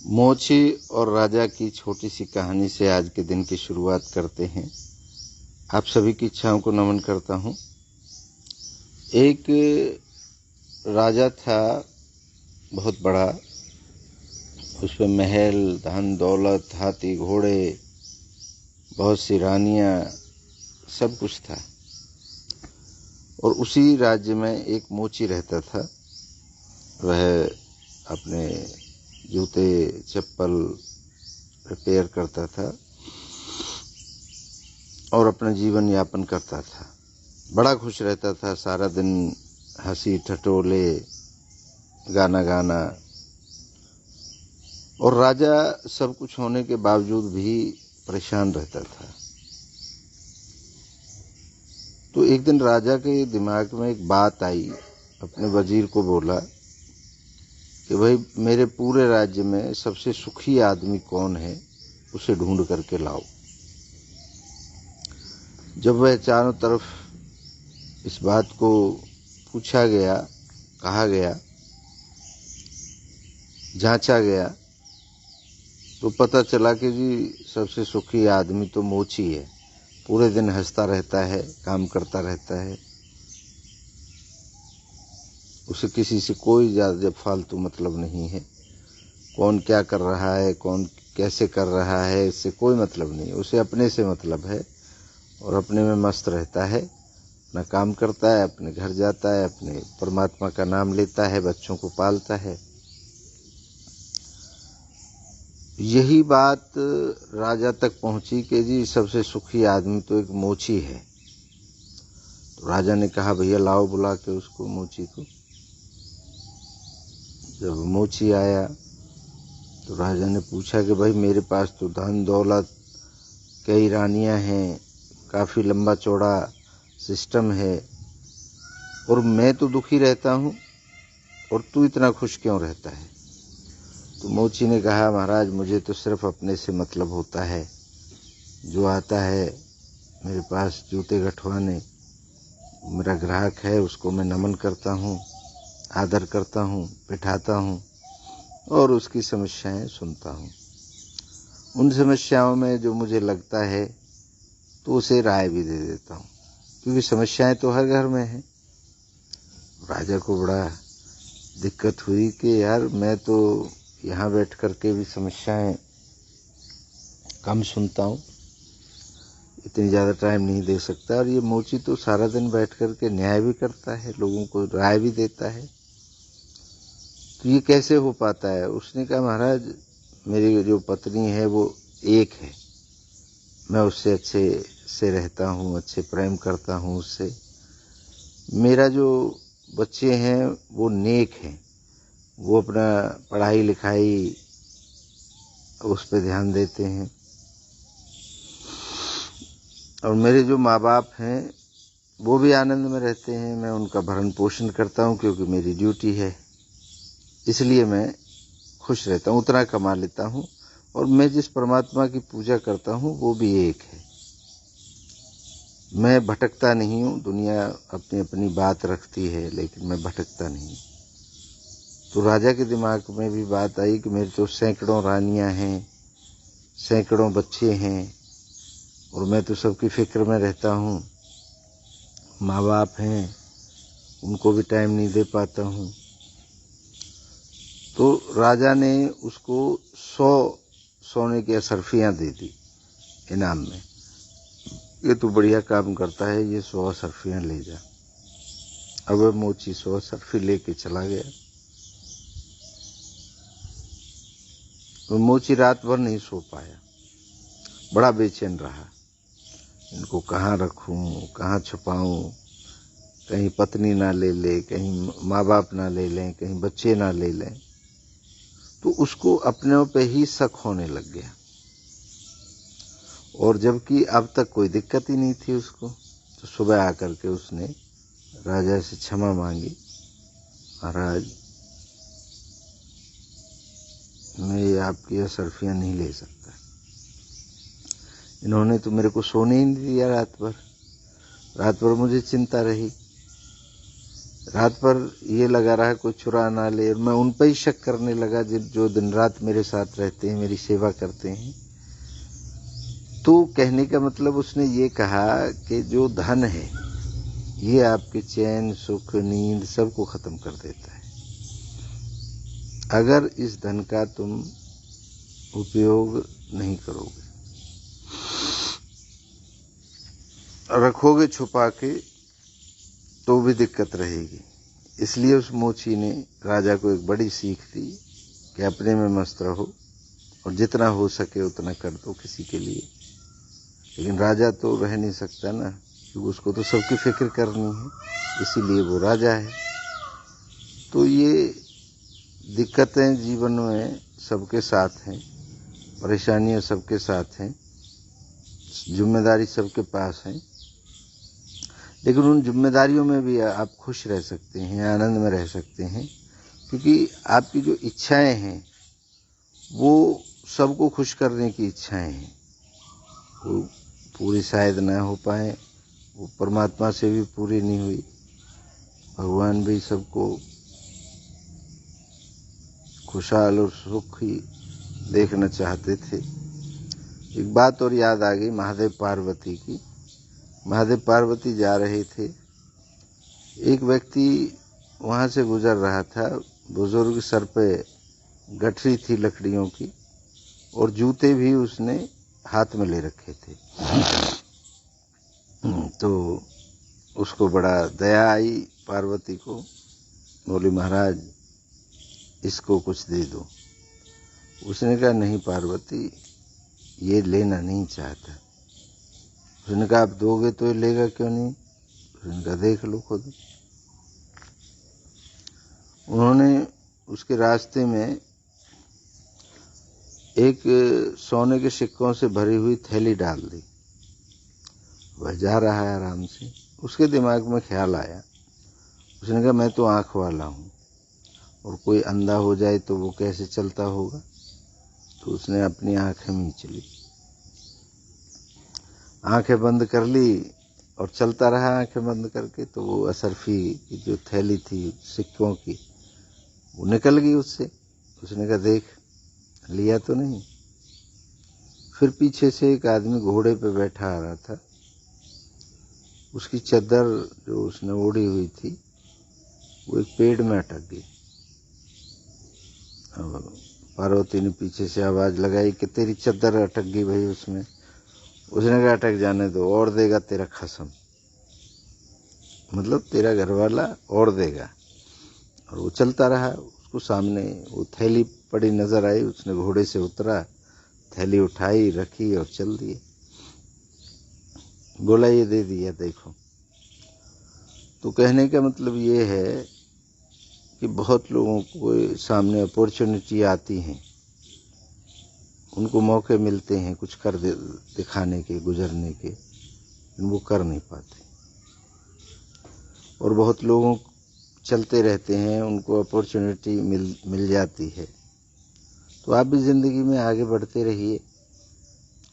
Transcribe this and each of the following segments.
मोची और राजा की छोटी सी कहानी से आज के दिन की शुरुआत करते हैं। आप सभी की इच्छाओं को नमन करता हूँ। एक राजा था, बहुत बड़ा। उस पे महल, धन दौलत, हाथी घोड़े, बहुत सी रानियाँ, सब कुछ था। और उसी राज्य में एक मोची रहता था। वह अपने जूते चप्पल रिपेयर करता था और अपना जीवन यापन करता था। बड़ा खुश रहता था, सारा दिन हंसी ठटोले, गाना गाना। और राजा सब कुछ होने के बावजूद भी परेशान रहता था। तो एक दिन राजा के दिमाग में एक बात आई। अपने वजीर को बोला कि भाई, मेरे पूरे राज्य में सबसे सुखी आदमी कौन है, उसे ढूंढ करके लाओ। जब वह चारों तरफ इस बात को पूछा गया, कहा गया, जांचा गया, तो पता चला कि जी सबसे सुखी आदमी तो मोची है। पूरे दिन हंसता रहता है, काम करता रहता है, उसे किसी से कोई ज़्यादा फालतू मतलब नहीं है। कौन क्या कर रहा है, कौन कैसे कर रहा है, इससे कोई मतलब नहीं। उसे अपने से मतलब है और अपने में मस्त रहता है। अपना काम करता है, अपने घर जाता है, अपने परमात्मा का नाम लेता है, बच्चों को पालता है। यही बात राजा तक पहुंची कि जी सबसे सुखी आदमी तो एक मोची है। तो राजा ने कहा, भैया लाओ बुला के उसको, मोची को। जब मोची आया तो राजा ने पूछा कि भाई, मेरे पास तो धन दौलत, कई रानियां हैं, काफ़ी लंबा चौड़ा सिस्टम है, और मैं तो दुखी रहता हूँ और तू इतना खुश क्यों रहता है? तो मोची ने कहा, महाराज, मुझे तो सिर्फ अपने से मतलब होता है। जो आता है मेरे पास जूते गठवाने, मेरा ग्राहक है, उसको मैं नमन करता हूँ, आदर करता हूँ, बिठाता हूँ और उसकी समस्याएं सुनता हूँ। उन समस्याओं में जो मुझे लगता है तो उसे राय भी दे देता हूँ, क्योंकि समस्याएं तो हर घर में हैं। राजा को बड़ा दिक्कत हुई कि यार, मैं तो यहाँ बैठ करके भी समस्याएं कम सुनता हूँ, इतनी ज़्यादा टाइम नहीं दे सकता, और ये मोची तो सारा दिन बैठ करके न्याय भी करता है, लोगों को राय भी देता है। तो ये कैसे हो पाता है? उसने कहा, महाराज, मेरी जो पत्नी है वो एक है, मैं उससे अच्छे से रहता हूँ, अच्छे प्रेम करता हूँ उससे। मेरा जो बच्चे हैं वो नेक हैं, वो अपना पढ़ाई लिखाई उस पर ध्यान देते हैं, और मेरे जो माँ बाप हैं वो भी आनंद में रहते हैं। मैं उनका भरण पोषण करता हूँ क्योंकि मेरी ड्यूटी है, इसलिए मैं खुश रहता हूँ, उतना कमा लेता हूँ। और मैं जिस परमात्मा की पूजा करता हूँ वो भी एक है। मैं भटकता नहीं हूँ। दुनिया अपनी अपनी बात रखती है, लेकिन मैं भटकता नहीं। तो राजा के दिमाग में भी बात आई कि मेरे तो सैकड़ों रानियां हैं, सैकड़ों बच्चे हैं, और मैं तो सबकी फिक्र में रहता हूँ। माँ बाप हैं, उनको भी टाइम नहीं दे पाता हूँ। तो राजा ने उसको 100 सोने की असरफियाँ दे दी इनाम में। ये तो बढ़िया काम करता है, ये 100 असरफियाँ ले जा। अब वह मोची 100 असरफी लेके चला गया। वो मोची रात भर नहीं सो पाया, बड़ा बेचैन रहा। इनको कहाँ रखूं, कहाँ छुपाऊं, कहीं पत्नी ना ले ले, कहीं माँ बाप ना ले लें, कहीं बच्चे ना ले लें। तो उसको अपने पे ही शक होने लग गया, और जबकि अब तक कोई दिक्कत ही नहीं थी उसको। तो सुबह आकर के उसने राजा से क्षमा मांगी, महाराज, मैं ये आपकी असरफियाँ नहीं ले सकता। इन्होंने तो मेरे को सोने ही नहीं दिया रात भर। रात भर मुझे चिंता रही। रात पर ये लगा रहा कोई चुरा ना ले, और मैं उन पर ही शक करने लगा जो दिन रात मेरे साथ रहते हैं, मेरी सेवा करते हैं। तो कहने का मतलब उसने ये कहा कि जो धन है ये आपके चैन, सुख, नींद सबको खत्म कर देता है। अगर इस धन का तुम उपयोग नहीं करोगे, रखोगे छुपा के, तो भी दिक्कत रहेगी। इसलिए उस मोची ने राजा को एक बड़ी सीख दी कि अपने में मस्त रहो और जितना हो सके उतना कर दो किसी के लिए। लेकिन राजा तो रह नहीं सकता ना, क्योंकि उसको तो सबकी फिक्र करनी है, इसीलिए वो राजा है। तो ये दिक्कतें जीवन में सबके साथ हैं, परेशानियां सबके साथ हैं, जिम्मेदारी सबके पास है। लेकिन उन जिम्मेदारियों में भी आप खुश रह सकते हैं, आनंद में रह सकते हैं, क्योंकि आपकी जो इच्छाएं हैं वो सबको खुश करने की इच्छाएं हैं। वो पूरी शायद ना हो पाए, वो परमात्मा से भी पूरी नहीं हुई, भगवान भी सबको खुशहाल और सुखी देखना चाहते थे। एक बात और याद आ गई महादेव पार्वती की। महादेव पार्वती जा रहे थे, एक व्यक्ति वहां से गुजर रहा था, बुजुर्ग, सर पे गठरी थी लकड़ियों की, और जूते भी उसने हाथ में ले रखे थे। तो उसको बड़ा दया आई पार्वती को, बोली महाराज इसको कुछ दे दो। उसने कहा नहीं पार्वती, ये लेना नहीं चाहता। उसने कहा आप दोगे तो ये लेगा क्यों नहीं? उसने कहा देख लो खुद। उन्होंने उसके रास्ते में एक सोने के सिक्कों से भरी हुई थैली डाल दी। वह जा रहा है आराम से, उसके दिमाग में ख्याल आया, उसने कहा मैं तो आंख वाला हूं और कोई अंधा हो जाए तो वो कैसे चलता होगा। तो उसने अपनी आंखें मींच ली, आंखें बंद कर ली और चलता रहा आंखें बंद करके। तो वो असरफी की जो थैली थी सिक्कों की, वो निकल गई उससे। उसने कहा देख लिया तो नहीं। फिर पीछे से एक आदमी घोड़े पे बैठा आ रहा था, उसकी चद्दर जो उसने ओढ़ी हुई थी वो एक पेड़ में अटक गई। पार्वती ने पीछे से आवाज लगाई कि तेरी चद्दर अटक गई भाई उसमें। उसने कहा अटक जाने दो, और देगा तेरा खसम, मतलब तेरा घरवाला और देगा। और वो चलता रहा, उसको सामने वो थैली पड़ी नजर आई, उसने घोड़े से उतरा, थैली उठाई, रखी और चल दिए। बोला ये दे दिया देखो। तो कहने का मतलब ये है कि बहुत लोगों को सामने अपॉर्चुनिटी आती हैं, उनको मौके मिलते हैं कुछ कर दिखाने के, गुजरने के, वो कर नहीं पाते। और बहुत लोगों चलते रहते हैं, उनको अपॉर्चुनिटी मिल जाती है। तो आप भी जिंदगी में आगे बढ़ते रहिए,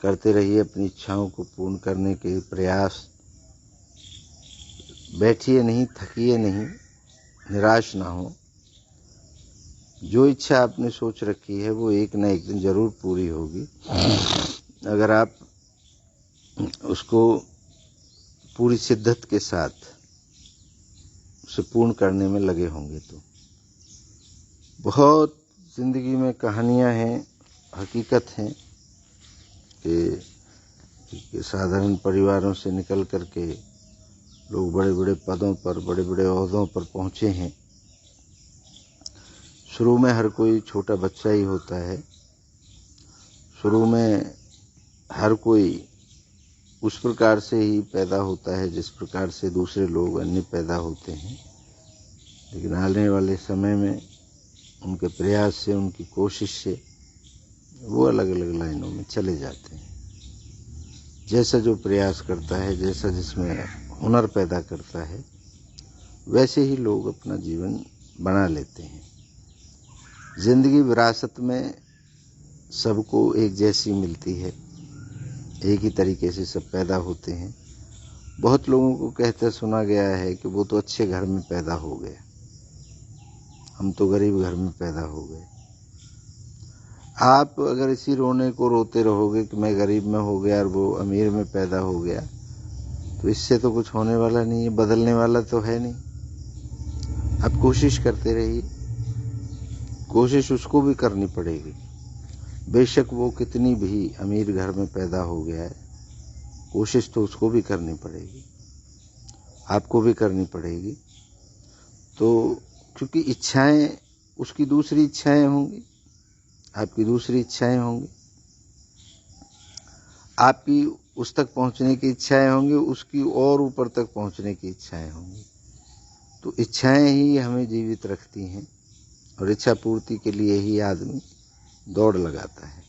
करते रहिए अपनी इच्छाओं को पूर्ण करने के प्रयास। बैठिए नहीं, थकिए नहीं, निराश ना हो। जो इच्छा आपने सोच रखी है वो एक ना एक दिन जरूर पूरी होगी, अगर आप उसको पूरी शिद्दत के साथ उसे पूर्ण करने में लगे होंगे। तो बहुत जिंदगी में कहानियां हैं, हकीकत हैं कि साधारण परिवारों से निकल करके लोग बड़े बड़े पदों पर, बड़े बड़े ओहदों पर पहुंचे हैं। शुरू में हर कोई छोटा बच्चा ही होता है, शुरू में हर कोई उस प्रकार से ही पैदा होता है जिस प्रकार से दूसरे लोग अन्य पैदा होते हैं। लेकिन आने वाले समय में उनके प्रयास से, उनकी कोशिश से वो अलग अलग लाइनों में चले जाते हैं। जैसा जो प्रयास करता है, जैसा जिसमें हुनर पैदा करता है, वैसे ही लोग अपना जीवन बना लेते हैं। जिंदगी विरासत में सबको एक जैसी मिलती है, एक ही तरीके से सब पैदा होते हैं। बहुत लोगों को कहते सुना गया है कि वो तो अच्छे घर में पैदा हो गए, हम तो गरीब घर में पैदा हो गए। आप अगर इसी रोने को रोते रहोगे कि मैं गरीब में हो गया और वो अमीर में पैदा हो गया, तो इससे तो कुछ होने वाला नहीं है, बदलने वाला तो है नहीं। आप कोशिश करते रहिए, कोशिश उसको भी करनी पड़ेगी, बेशक वो कितनी भी अमीर घर में पैदा हो गया है, कोशिश तो उसको भी करनी पड़ेगी, आपको भी करनी पड़ेगी। तो क्योंकि इच्छाएं, उसकी दूसरी इच्छाएं होंगी, आपकी दूसरी इच्छाएं होंगी, आपकी उस तक पहुंचने की इच्छाएं होंगी, उसकी और ऊपर तक पहुंचने की इच्छाएं होंगी। तो इच्छाएं ही हमें जीवित रखती हैं और इच्छा पूर्ति के लिए ही आदमी दौड़ लगाता है।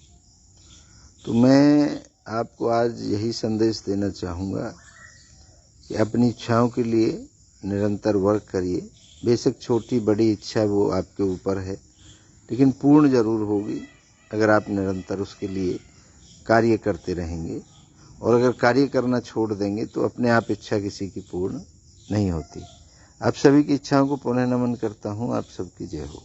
तो मैं आपको आज यही संदेश देना चाहूँगा कि अपनी इच्छाओं के लिए निरंतर वर्क करिए। बेशक छोटी बड़ी इच्छा वो आपके ऊपर है, लेकिन पूर्ण जरूर होगी अगर आप निरंतर उसके लिए कार्य करते रहेंगे। और अगर कार्य करना छोड़ देंगे तो अपने आप इच्छा किसी की पूर्ण नहीं होती। आप सभी की इच्छाओं को पुनः नमन करता हूँ। आप सबकी जय हो।